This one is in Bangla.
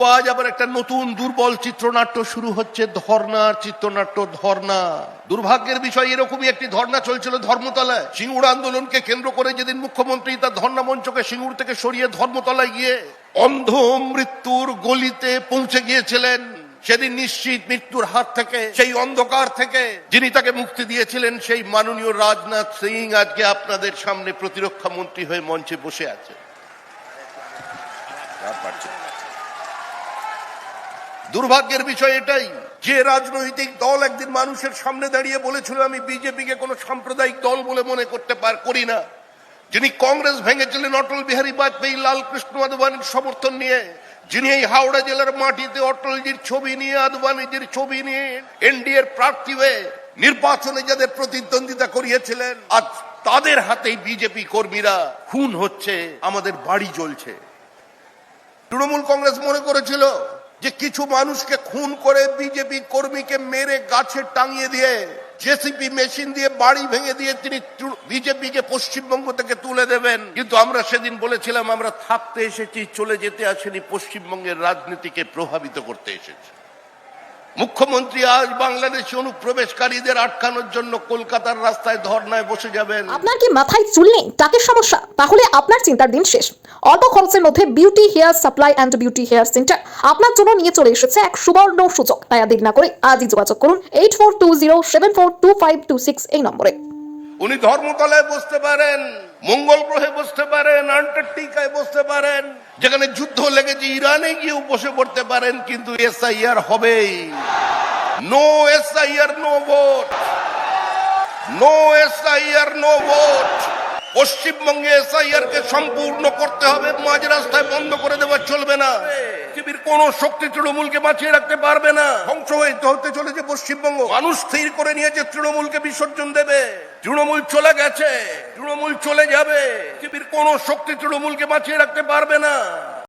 আজ আবার একটা নতুন দুর্বল চিত্রনাট্য শুরু হচ্ছে, ধর্নার চিত্রনাট্য। ধর্না, দুর্ভাগ্যের বিষয় এরকমই একটি ধর্না চলছিল ধর্মতলায়। সিঙ্গুর আন্দোলনকে কেন্দ্র করে যেদিন মুখ্যমন্ত্রী তার ধর্না মঞ্চকে সিঙ্গুর থেকে সরিয়ে ধর্মতলায় গিয়ে অন্ধ মৃত্যুর গলিতে পৌঁছে গিয়েছিলেন, সেদিন নিশ্চিত মৃত্যুর হাত থেকে, সেই অন্ধকার থেকে যিনি তাকে মুক্তি দিয়েছিলেন, সেই মাননীয় রাজনাথ সিং আজকে আপনাদের সামনে প্রতিরক্ষা মন্ত্রী হয়ে মঞ্চে বসে আছে। দুর্ভাগ্যের বিষয় এটাই, যে রাজনৈতিক দল একদিন মানুষের সামনে দাঁড়িয়ে বলেছিল আমি বিজেপিকে কোনো সাম্প্রদায়িক দল বলে মনে করি না, যিনি কংগ্রেস ভেঙেছিলেন অটল বিহারী বাজপেয়ী, লালকৃষ্ণ আদবানির সমর্থন নিয়ে, যিনি এই হাওড়া জেলার মাটিতে অটলজির ছবি নিয়ে, আদবানিজির ছবি নিয়ে এনডিএর প্রার্থী হয়ে নির্বাচনে যাদের প্রতিদ্বন্দ্বিতা করিয়েছিলেন, আজ তাদের হাতেই বিজেপি কর্মীরা খুন হচ্ছে, আমাদের বাড়ি জ্বলছে। তৃণমূল কংগ্রেস মনে করেছিল যে কিছু মানুষকে খুন করে, বিজেপি কর্মীকে মেরে গাছে টাঙিয়ে দিয়ে, জেসিপি মেশিন দিয়ে বাড়ি ভেঙে দিয়ে তিনি বিজেপিকে পশ্চিমবঙ্গ থেকে তুলে দেবেন। কিন্তু আমরা সেদিন বলেছিলাম আমরা থাকতে এসেছি, চলে যেতে আসেনি, পশ্চিমবঙ্গের রাজনীতিকে প্রভাবিত করতে এসেছি। মুখ্যমন্ত্রী আজ বাংলাদেশি অনুপ্রবেশকারীদের আটকানোর জন্য কলকাতার রাস্তায় ধর্নায় বসে যাবেন। আপনার কি মাথায় চুল নেই, টাকের সমস্যা? তাহলে আপনার চিন্তার দিন শেষ। অল্প খরচের মধ্যে beauty hair supply and beauty hair centre আপনার জন্য নিয়ে চলে এসেছে এক সুবর্ণ সুযোগ। তাই আর দেরি না করে আজই যোগাযোগ করুন 8420742526 এই নম্বরে। উনি ধর্মতলায় বসতে পারেন, মঙ্গল গ্রহে বসতে পারেন, আন্টার্কটিকায় বসতে পারেন, যেখানে যুদ্ধ লেগেছে ইরানে গিয়েও বসে পড়তে পারেন, কিন্তু এসআইআর হবেই। No SIR no vote, no SIR no vote. পশ্চিমবঙ্গে এসআইআর কে সম্পূর্ণ করতে হবে, মাঝ রাস্তায় বন্ধ করে দেওয়া চলবে না। পৃথিবীর কোন শক্তি তৃণমূলকে বাঁচিয়ে রাখতে পারবে না। ধ্বংস হতে চলেছে পশ্চিমবঙ্গ। মানুষ স্থির করে নিয়েছে তৃণমূলকে বিসর্জন দেবে। তৃণমূল চলে গেছে, তৃণমূল চলে যাবে। পৃথিবীর কোন শক্তি তৃণমূলকে বাঁচিয়ে রাখতে পারবে না।